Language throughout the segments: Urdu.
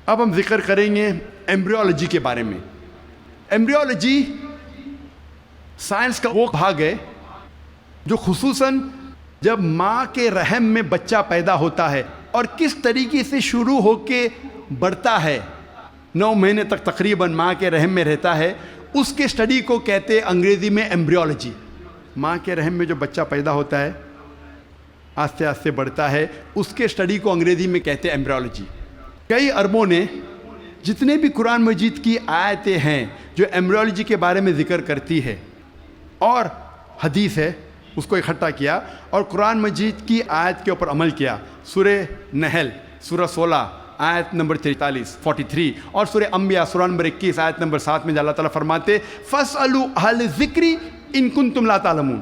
اب ہم ذکر کریں گے ایمبریولوجی کے بارے میں. ایمبریولوجی سائنس کا وہ بھاگ ہے جو خصوصاً جب ماں کے رحم میں بچہ پیدا ہوتا ہے اور کس طریقے سے شروع ہو کے بڑھتا ہے، 9 مہینے تک تقریباً ماں کے رحم میں رہتا ہے، اس کے اسٹڈی کو کہتے ہیں انگریزی میں ایمبریولوجی. ماں کے رحم میں جو بچہ پیدا ہوتا ہے، آہستہ آہستہ بڑھتا ہے، اس کے اسٹڈی کو انگریزی میں کہتے ہیں ایمبریولوجی. کئی عربوں نے جتنے بھی قرآن مجید کی آیتیں ہیں جو ایمبریولوجی کے بارے میں ذکر کرتی ہے اور حدیث ہے، اس کو اکٹھا کیا اور قرآن مجید کی آیت کے اوپر عمل کیا. سورہ نحل سورہ 16 آیت نمبر 43 اور سورہ انبیاء سورہ نمبر 21 آیت نمبر 7 میں اللہ تعالیٰ فرماتے فَاسْأَلُوا أَهْلَ الذِّكْرِ إِن كُنتُمْ لَا تَعْلَمُونَ.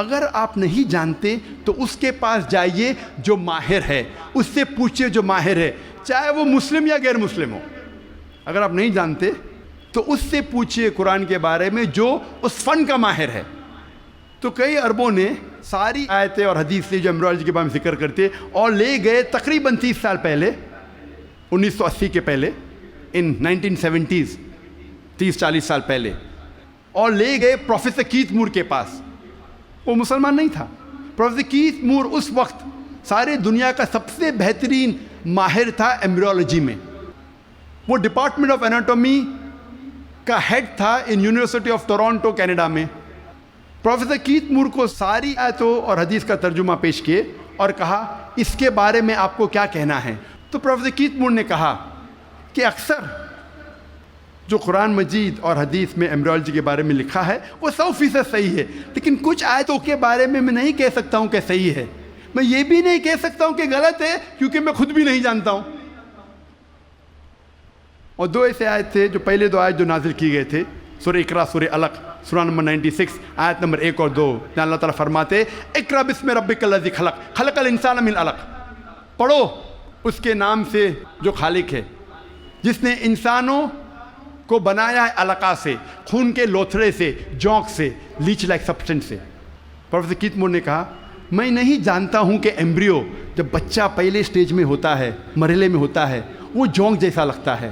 اگر آپ نہیں جانتے تو اس کے پاس جائیے جو ماہر ہے، اس سے پوچھئے جو ماہر ہے، چاہے وہ مسلم یا غیر مسلم ہو. اگر آپ نہیں جانتے تو اس سے پوچھئے قرآن کے بارے میں جو اس فن کا ماہر ہے. تو کئی عربوں نے ساری آیتیں اور حدیث سے جو ایمبریولوجی کے بارے میں ذکر کرتے اور لے گئے تقریباً 30 سال پہلے، 1980 کے پہلے، ان 1970s، 30-40 سال پہلے، اور لے گئے پروفیسر کیتھ مور کے پاس. وہ مسلمان نہیں تھا. پروفیسر کیتھ مور اس وقت سارے دنیا کا سب سے بہترین ماہر تھا ایمبریولوجی میں. وہ ڈپارٹمنٹ آف اناٹومی کا ہیڈ تھا in university of Toronto Canada میں. پروفیسر کیتھ مور کو ساری آیتوں اور حدیث کا ترجمہ پیش کیے اور کہا اس کے بارے میں آپ کو کیا کہنا ہے. تو پروفیسر کیتھ مور نے کہا کہ اکثر جو قرآن مجید اور حدیث میں ایمبریولوجی کے بارے میں لکھا ہے وہ 100% صحیح ہے، لیکن کچھ آیتوں کے بارے میں نہیں کہہ سکتا ہوں کہ صحیح ہے. میں یہ بھی نہیں کہہ سکتا ہوں کہ غلط ہے کیونکہ میں خود بھی نہیں جانتا ہوں. اور 2 ایسے آیت تھے جو پہلے 2 آیت جو نازل کی گئے تھے، سورہ اقرا سورہ علق سورہ نمبر 96 آیت نمبر 1 اور 2 جہاں اللہ تعالیٰ فرماتے اقرا بسم ربک الذی خلق خلق الانسان من علق. پڑھو اس کے نام سے جو خالق ہے جس نے انسانوں کو بنایا ہے علقہ سے، خون کے لوتھڑے سے، جونک سے، لیچ لائک سبسٹنس سے. پروفیسر کیتھ مور نے کہا میں نہیں جانتا ہوں کہ ایمبریو جب بچہ پہلے سٹیج میں ہوتا ہے، مرحلے میں ہوتا ہے، وہ جونک جیسا لگتا ہے.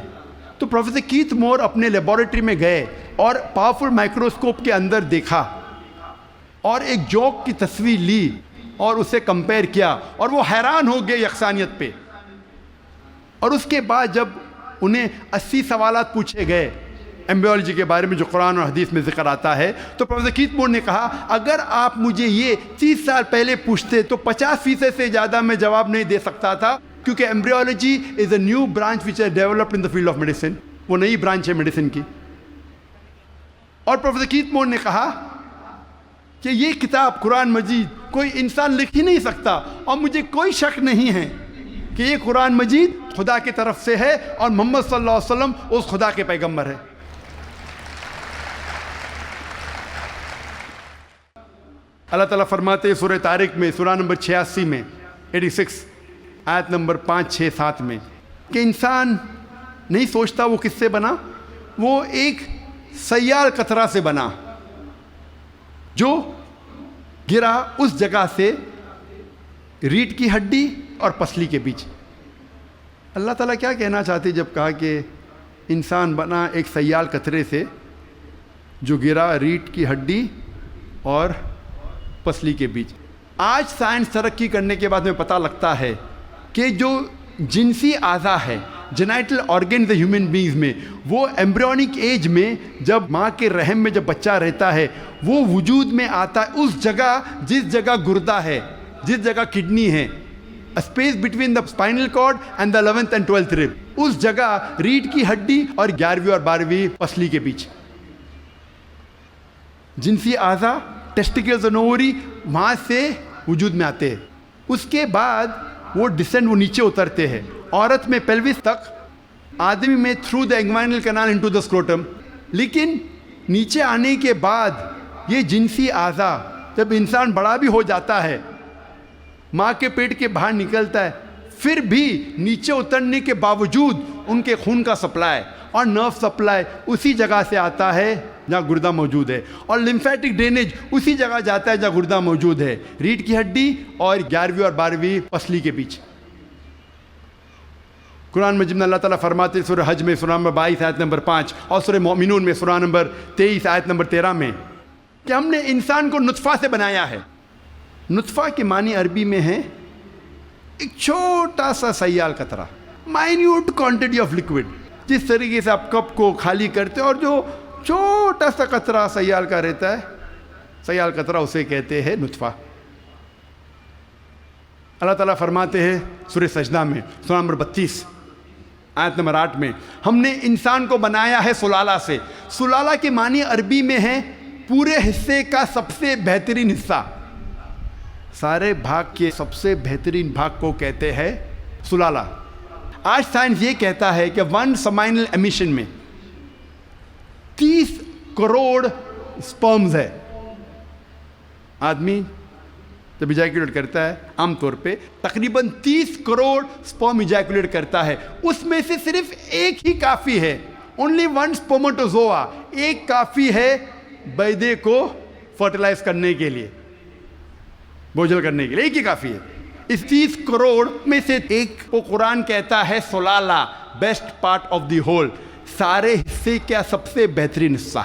تو پروفیسر کیتھ مور اپنے لیبارٹری میں گئے اور پاورفل مائکروسکوپ کے اندر دیکھا اور ایک جونک کی تصویر لی اور اسے کمپیئر کیا اور وہ حیران ہو گئے یکسانیت پہ. اور اس کے بعد جب انہیں 80 سوالات پوچھے گئے ایمبریولوجی کے بارے میں جو قرآن اور حدیث میں ذکر آتا ہے، تو پروفیسر کیتھ مور نے کہا اگر آپ مجھے یہ 30 سال پہلے پوچھتے تو 50% سے زیادہ میں جواب نہیں دے سکتا تھا، کیونکہ embryology is a new branch which is developed in the field of medicine. وہ نئی برانچ ہے میڈیسن کی. اور پروفیسر کیتھ مور نے کہا کہ یہ کتاب قرآن مجید کوئی انسان لکھ ہی نہیں سکتا، اور مجھے کوئی شک نہیں ہے کہ یہ قرآن مجید خدا کی طرف سے ہے اور محمد صلی اللہ علیہ وسلم اس خدا کے پیغمبر ہے. اللہ تعالیٰ فرماتے ہیں سورہ طارق میں سورہ نمبر 86 میں 86 آیت نمبر 5 6 7 میں کہ انسان نہیں سوچتا وہ کس سے بنا، وہ ایک سیال قطرہ سے بنا جو گرا اس جگہ سے ریڑھ کی ہڈی اور پسلی کے بیچ. اللہ تعالیٰ کیا کہنا چاہتے جب کہا کہ انسان بنا ایک سیال قطرے سے جو گرا ریڑھ کی ہڈی اور پسلی کے بیچ. آج سائنس ترقی کرنے کے بعد ہمیں پتہ لگتا ہے کہ جو جنسی اعضاء ہے، جینائٹل آرگنز ہیومن بینگز میں، وہ ایمبریونک ایج میں جب ماں کے رحم میں جب بچہ رہتا ہے وہ وجود میں آتا ہے اس جگہ جس جگہ گردہ ہے، جس جگہ کڈنی ہے، space between the spinal cord and the 11th and 12th rib، اس جگہ ریڑھ کی ہڈی اور 11ویں اور 12ویں پسلی کے بیچ. جنسی اعضاء ٹیسٹیکلز اور اووری وہاں سے وجود میں آتے ہیں. اس کے بعد وہ ڈسینڈ وہ نیچے اترتے ہیں. عورت میں پیلوس تک، آدمی میں through the inguinal canal into the scrotum. لیکن نیچے آنے کے بعد یہ جنسی اعضاء جب انسان بڑا بھی ہو جاتا ہے، ماں کے پیٹ کے باہر نکلتا ہے، پھر بھی نیچے اترنے کے باوجود ان کے خون کا سپلائی اور نرو سپلائی اسی جگہ سے آتا ہے جہاں گردہ موجود ہے، اور لمفیٹک ڈرینیج اسی جگہ جاتا ہے جہاں گردہ موجود ہے، ریڑھ کی ہڈی اور 11ویں اور 12ویں پسلی کے بیچ. قرآن مجید میں اللہ تعالیٰ فرماتے ہیں سورہ حج میں سورہ نمبر 22 آیت نمبر 5 اور سورہ مومنون میں سورہ نمبر 23 آیت نمبر 13 میں کہ ہم نے انسان کو نطفہ سے بنایا ہے. نطفہ کے معنی عربی میں ہے ایک چھوٹا سا سیال قطرہ، مائنیوٹ کوانٹٹی آف لکوڈ. جس طریقے سے آپ کپ کو خالی کرتے اور جو چھوٹا سا قطرہ سیال کا رہتا ہے، سیال قطرہ اسے کہتے ہیں نطفہ. اللہ تعالیٰ فرماتے ہیں سورہ سجدہ میں سورہ نمبر 32 آیت نمبر 8 میں ہم نے انسان کو بنایا ہے سلالہ سے. سلالہ کے معنی عربی میں ہے پورے حصے کا سب سے بہترین حصہ. سارے بھاگ کے سب سے بہترین بھاگ کو کہتے ہیں سلالہ. آج سائنس یہ کہتا ہے کہ 1 سمائنل ایمیشن میں 30 کروڑ سپرمز ہے. آدمی جب ایجیکولیٹ کرتا ہے عام طور پہ تقریباً 30 کروڑ سپرم ایجیکولیٹ کرتا ہے. اس میں سے صرف ایک ہی کافی ہے، اونلی 1 سپرماٹوزوا، ایک کافی ہے بیضے کو فرٹیلائز کرنے کے لیے، بوجھل کرنے کے لیے، ایک ہی کافی ہے. اس 30 کروڑ میں سے ایک کو قرآن کہتا ہے سلالہ، best part of the whole, سارے حصے کا سب سے بہترین حصہ.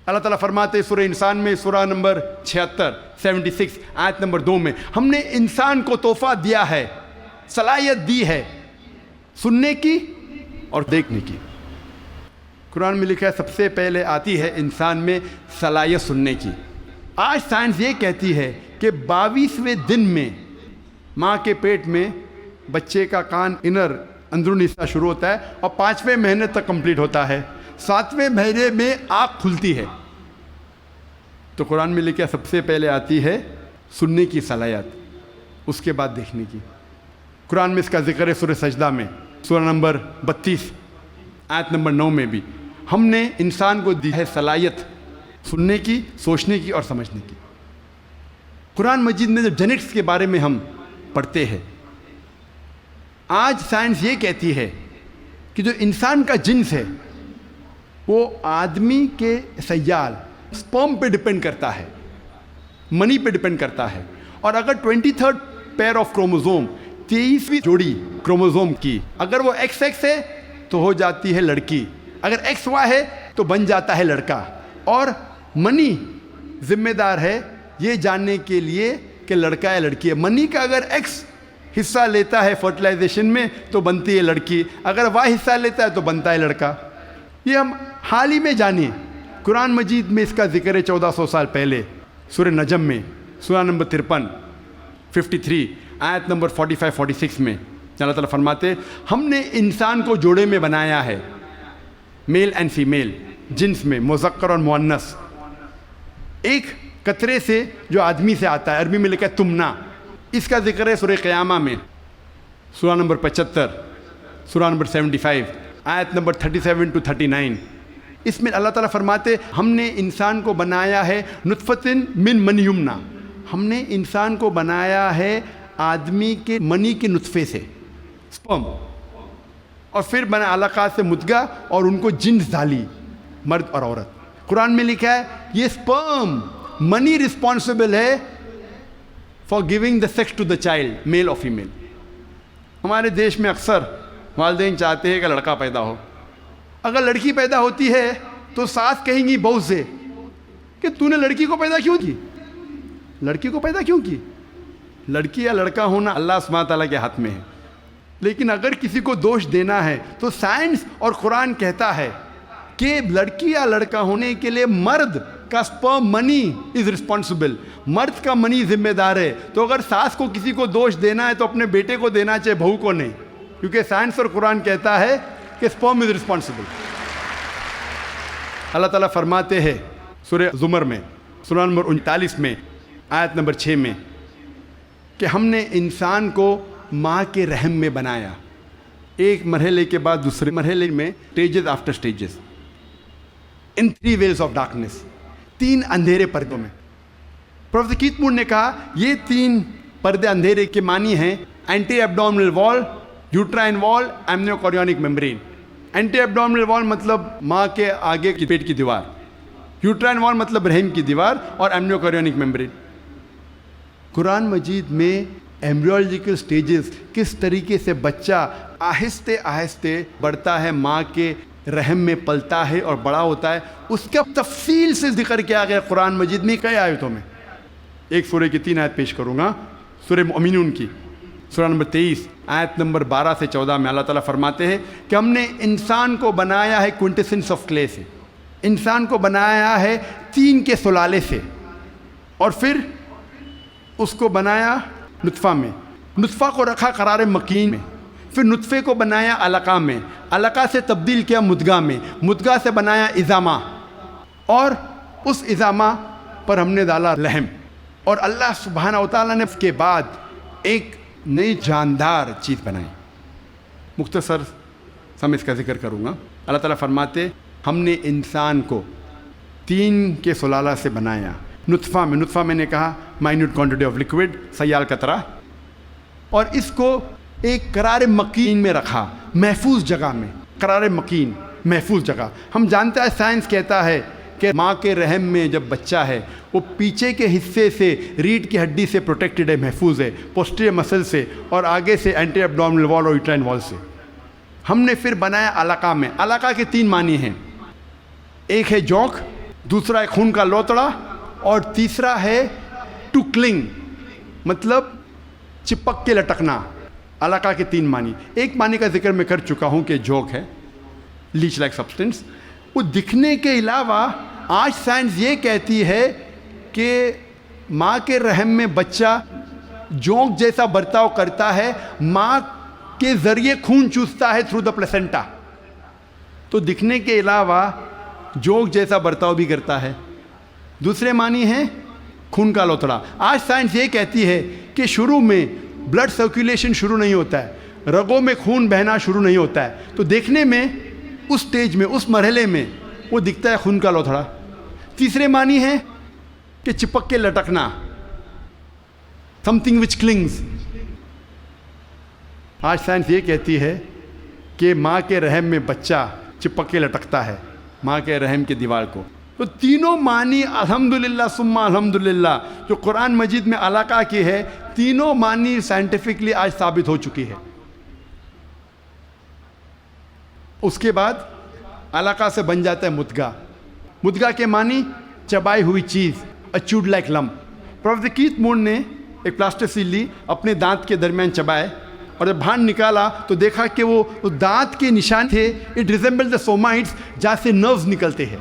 اللہ تعالیٰ فرماتے ہیں سورہ انسان میں سورہ نمبر 76 آیت نمبر 2 میں ہم نے انسان کو تحفہ دیا ہے، صلاحیت دی ہے سننے کی اور دیکھنے کی. قرآن میں لکھا ہے سب سے پہلے آتی ہے انسان میں صلاحیت سننے کی. آج سائنس یہ کہتی ہے کہ 22ویں دن میں ماں کے پیٹ میں بچے کا کان اندرونی حصہ شروع ہوتا ہے اور 5ویں مہینے تک کمپلیٹ ہوتا ہے. 7ویں مہینے میں آنکھ کھلتی ہے. تو قرآن میں لکھا سب سے پہلے آتی ہے سننے کی صلاحیت، اس کے بعد دیکھنے کی. قرآن میں اس کا ذکر ہے سورہ سجدہ میں سورہ نمبر 32 آیت نمبر 9 میں بھی ہم نے انسان کو دی ہے صلاحیت سننے کی، سوچنے کی اور سمجھنے کی. قرآن مجید میں جب جینٹکس کے بارے میں ہم پڑھتے ہیں، آج سائنس یہ کہتی ہے کہ جو انسان کا جنس ہے وہ آدمی کے سیال سپرم پہ ڈپینڈ کرتا ہے، منی پہ ڈپینڈ کرتا ہے. اور اگر 23rd پیئر آف کروموزوم 23ویں جوڑی کروموزوم کی اگر وہ XX ہے تو ہو جاتی ہے لڑکی، اگر XY ہے تو بن جاتا ہے لڑکا. اور منی ذمہ دار ہے یہ جاننے کے لیے کہ لڑکا ہے لڑکی ہے. منی کا اگر X حصہ لیتا ہے فرٹیلائزیشن میں تو بنتی ہے لڑکی، اگر Y حصہ لیتا ہے تو بنتا ہے لڑکا. یہ ہم حال ہی میں جانیں. قرآن مجید میں اس کا ذکر ہے 1400 سال پہلے سورہ نجم میں سورہ نمبر 53 آیت نمبر 45-46 میں اللہ تعالیٰ فرماتے ہم نے انسان کو جوڑے میں بنایا ہے، میل اینڈ فیمیل، جنس میں مذکر اور مؤنث، ایک قطرے سے جو آدمی سے آتا ہے، عربی میں لکھا ہے تمنا. اس کا ذکر ہے سورہ قیامہ میں سورہ نمبر 75 سورہ نمبر 75 آیت نمبر 37-39. اس میں اللہ تعالیٰ فرماتے ہم نے انسان کو بنایا ہے نطفتن من من یمنا، ہم نے انسان کو بنایا ہے آدمی کے منی کے نطفے سے سپرم، اور پھر بنا علقات سے مدغہ اور ان کو جنس ڈالی مرد اور عورت. قرآن میں لکھا ہے یہ سپرم منی رسپانسبل ہے for giving the sex to the child, male اور فیمیل. ہمارے دیش میں اکثر والدین چاہتے ہیں کہ لڑکا پیدا ہو. اگر لڑکی پیدا ہوتی ہے تو ساس کہیں گی بہو سے کہ تو نے لڑکی کو پیدا کیوں کی، لڑکی کو پیدا کیوں کی. لڑکی یا لڑکا ہونا اللہ سبحانہ تعالیٰ کے ہاتھ میں ہے. لیکن اگر کسی کو دوش دینا ہے تو سائنس اور قرآن کہتا ہے کہ لڑکی یا لڑکا ہونے کے لیے مرد کا سپرم منی از رسپانسبل، مرد کا منی ذمہ دار ہے. تو اگر ساس کو کسی کو دوش دینا ہے تو اپنے بیٹے کو دینا چاہے، بہو کو نہیں، کیونکہ سائنس اور قرآن کہتا ہے کہ سپرم از رسپانسبل. اللہ تعالیٰ فرماتے ہیں سورہ زمر میں سورہ نمبر 39 میں آیت نمبر 6 میں کہ ہم نے انسان کو ماں کے رحم میں بنایا، ایک مرحلے کے بعد دوسرے مرحلے میں اسٹیجز آفٹر اسٹیجز، ان 3 ویلز آف ڈارکنیس، 3 اندھیرے پردوں میں. پروفیسر کیت مور نے کہا یہ 3 پردے اندھیرے کے معنی ہیں اینٹی ایبڈومنل وال، یوٹرائن وال، ایمنیو کوریونک ممبرین. اینٹی ایبڈومنل وال مطلب ماں کے آگے کی پیٹ کی دیوار، یوٹرائن وال مطلب رحم کی دیوار، اور ایمنیو کوریونک ممبرین. قرآن مجید میں ایمبریولوجیکل سٹیجز کس طریقے سے بچہ آہستہ آہستہ بڑھتا ہے، ماں کے رحم میں پلتا ہے اور بڑا ہوتا ہے، اس کا تفصیل سے ذکر کیا گیا قرآن مجید میں کئی آیتوں میں۔ ایک سورہ کی 3 آیت پیش کروں گا، سورہ مومنون کی، سورہ نمبر 23 آیت نمبر 12 سے 14 میں اللہ تعالیٰ فرماتے ہیں کہ ہم نے انسان کو بنایا ہے کوئنٹیسنس آف کلے سے، انسان کو بنایا ہے طین کے سلالے سے، اور پھر اس کو بنایا نطفہ میں، نطفہ کو رکھا قرار مکین میں، پھر نطفے کو بنایا علقہ میں، علقہ سے تبدیل کیا مدغہ میں، مدغہ سے بنایا عظامہ، اور اس عظامہ پر ہم نے ڈالا لحم، اور اللہ سبحانہ و تعالیٰ نے اس کے بعد ایک نئی جاندار چیز بنائی۔ مختصر سم اس کا ذکر کروں گا۔ اللہ تعالیٰ فرماتے ہم نے انسان کو طین کے سلالہ سے بنایا، نطفہ میں، نطفہ میں نے کہا مائنیوٹ کوانٹٹی آف لکوڈ، سیال قطرہ، اور اس کو ایک قرار مکین میں رکھا، محفوظ جگہ میں، قرار مکین محفوظ جگہ۔ ہم جانتے ہیں سائنس کہتا ہے کہ ماں کے رحم میں جب بچہ ہے وہ پیچھے کے حصے سے ریڑھ کی ہڈی سے پروٹیکٹڈ ہے، محفوظ ہے، پوسٹیریئر مسل سے، اور آگے سے اینٹی ایبڈومینل وال اور یوٹرائن وال سے۔ ہم نے پھر بنایا علقہ میں۔ علقہ کے 3 معنی ہیں، ایک ہے جوک، دوسرا ہے خون کا لوتڑا، اور تیسرا ہے ٹو کلنگ، مطلب چپک کے لٹکنا۔ علقہ کے 3 معنی، ایک معنی کا ذکر میں کر چکا ہوں کہ جوک ہے، لیچ لائک سبسٹنس۔ وہ دکھنے کے علاوہ آج سائنس یہ کہتی ہے کہ ماں کے رحم میں بچہ جونک جیسا برتاؤ کرتا ہے، ماں کے ذریعے خون چوستا ہے تھرو دا پلیسنٹا، تو دکھنے کے علاوہ جونک جیسا برتاؤ بھی کرتا ہے۔ دوسرے معنی ہیں خون کا لوتڑا۔ آج سائنس یہ کہتی ہے کہ شروع میں بلڈ سرکولیشن شروع نہیں ہوتا ہے، رگوں میں خون بہنا شروع نہیں ہوتا ہے، تو دیکھنے میں اس سٹیج میں، اس مرحلے میں وہ دکھتا ہے خون کا لوتھڑا۔ تیسرے معنی ہے کہ چپک کے لٹکنا، something which clings۔ آج سائنس یہ کہتی ہے کہ ماں کے رحم میں بچہ چپک کے لٹکتا ہے ماں کے رحم کی دیوار کو۔ تو تینوں معنی الحمدللہ ثم الحمدللہ جو قرآن مجید میں علقہ کی ہے، تینوں معنی سائنٹیفکلی آج ثابت ہو چکی ہے۔ اس کے بعد علقہ سے بن جاتا ہے مدغہ۔ مدغہ کے معنی چبائی ہوئی چیز، chewed like lamp. Professor Keith مون نے ایک پلاسٹر لی، اپنے دانت کے درمیان چبائے، اور جب باہر نکالا تو دیکھا کہ وہ دانت کے نشان تھے، اٹ ریزمبل دا سومائٹس، جہاں سے نروز نکلتے ہیں۔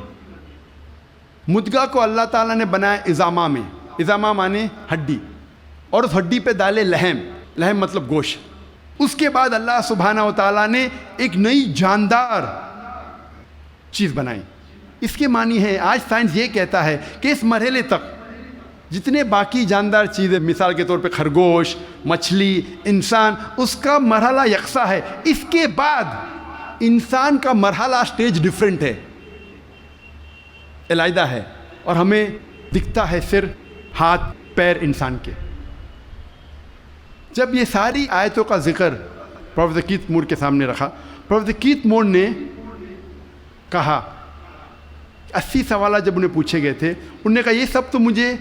مدغہ کو اللہ تعالیٰ نے بنایا عظامہ میں، عظامہ مانے ہڈی، اور اس ہڈی پہ ڈالے لحم، لحم مطلب گوشت۔ اس کے بعد اللہ سبحانہ و تعالیٰ نے ایک نئی جاندار چیز بنائی۔ اس کے معنی ہے، آج سائنس یہ کہتا ہے کہ اس مرحلے تک جتنے باقی جاندار چیزیں، مثال کے طور پہ خرگوش، مچھلی، انسان، اس کا مرحلہ یکساں ہے۔ اس کے بعد انسان کا مرحلہ سٹیج ڈیفرنٹ ہے، علیحدہ ہے، اور ہمیں دکھتا ہے صرف ہاتھ پیر انسان کے۔ جب یہ ساری آیتوں کا ذکر پروفیسر کیتھ مور کے سامنے رکھا، پروفیسر کیتھ مور نے کہا، 80 سوالات جب انہیں پوچھے گئے تھے، انہوں نے کہا یہ سب تو مجھے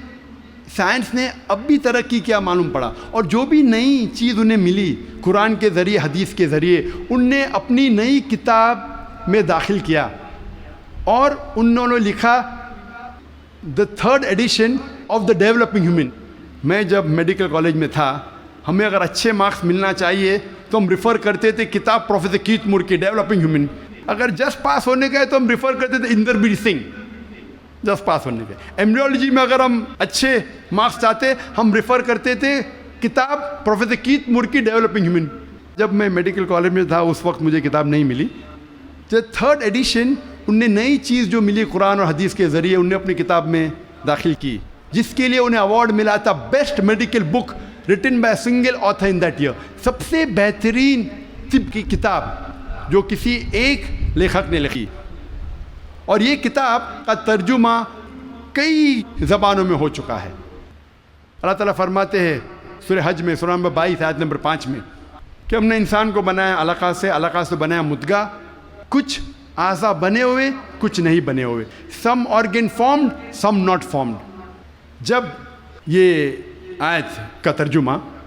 سائنس نے اب بھی ترقی کیا معلوم پڑا، اور جو بھی نئی چیز انہیں ملی قرآن کے ذریعے، حدیث کے ذریعے، ان نے اپنی نئی کتاب میں داخل کیا، اور انہوں نے لکھا دا 3rd addition of the developing human. میں جب میڈیکل کالج میں تھا، ہمیں اگر اچھے مارکس ملنا چاہیے تو ہم ریفر کرتے تھے کتاب پروفیسر کیتھ مور کی، ڈیولپنگ ہیومن۔ اگر جسٹ پاس ہونے کا ہے تو ہم ریفر کرتے تھے اندربیر سنگھ، جسٹ پاس ہونے کے۔ ایمبریولوجی میں اگر ہم اچھے مارکس چاہتے ہم ریفر کرتے تھے کتاب پروفیسر کیتھ مور کی، ڈیولپنگ ہیومن۔ جب میں میڈیکل کالج میں تھا اس وقت مجھے کتاب نہیں ملی۔ جب 3rd ایڈیشن، ان نے نئی چیز جو ملی قرآن اور حدیث کے ذریعے، ان نے اپنی کتاب میں داخل کی، جس کے لیے انہیں ایوارڈ ملا تھا best medical book written by single author in that year, سب سے بہترین طب کی کتاب جو کسی ایک لیکھک نے لکھی۔ اور یہ کتاب کا ترجمہ کئی زبانوں میں ہو چکا ہے۔ اللہ تعالیٰ فرماتے ہیں سورہ حج میں، سورہ نمبر 22 آیت نمبر 5 میں، کہ ہم نے انسان کو بنایا علقہ سے، علقہ سے بنایا مدغہ، کچھ اعضاء بنے ہوئے، کچھ نہیں بنے ہوئے، some organ formed, some not formed. جب یہ آیت کا ترجمہ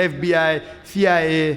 FBI, CIA,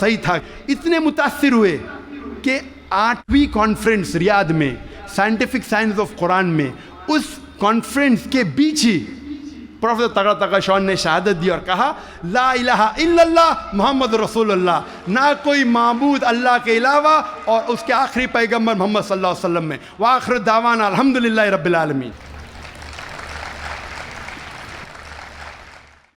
صحیح تھا. اتنے متاثر ہوئے کہ 8ویں کانفرنس ریاض میں سائنٹیفک سائنس آف قرآن میں اس کانفرنس کے بیچ ہی پروفیسر تغا تغا شون نے شہادت دی اور کہا لا الہ الا اللہ محمد رسول اللہ, نہ کوئی معبود اللہ کے علاوہ, اور اس کے آخری پیغمبر محمد صلی اللہ علیہ وسلم میں. وآخر دعوانا الحمدللہ رب العالمین.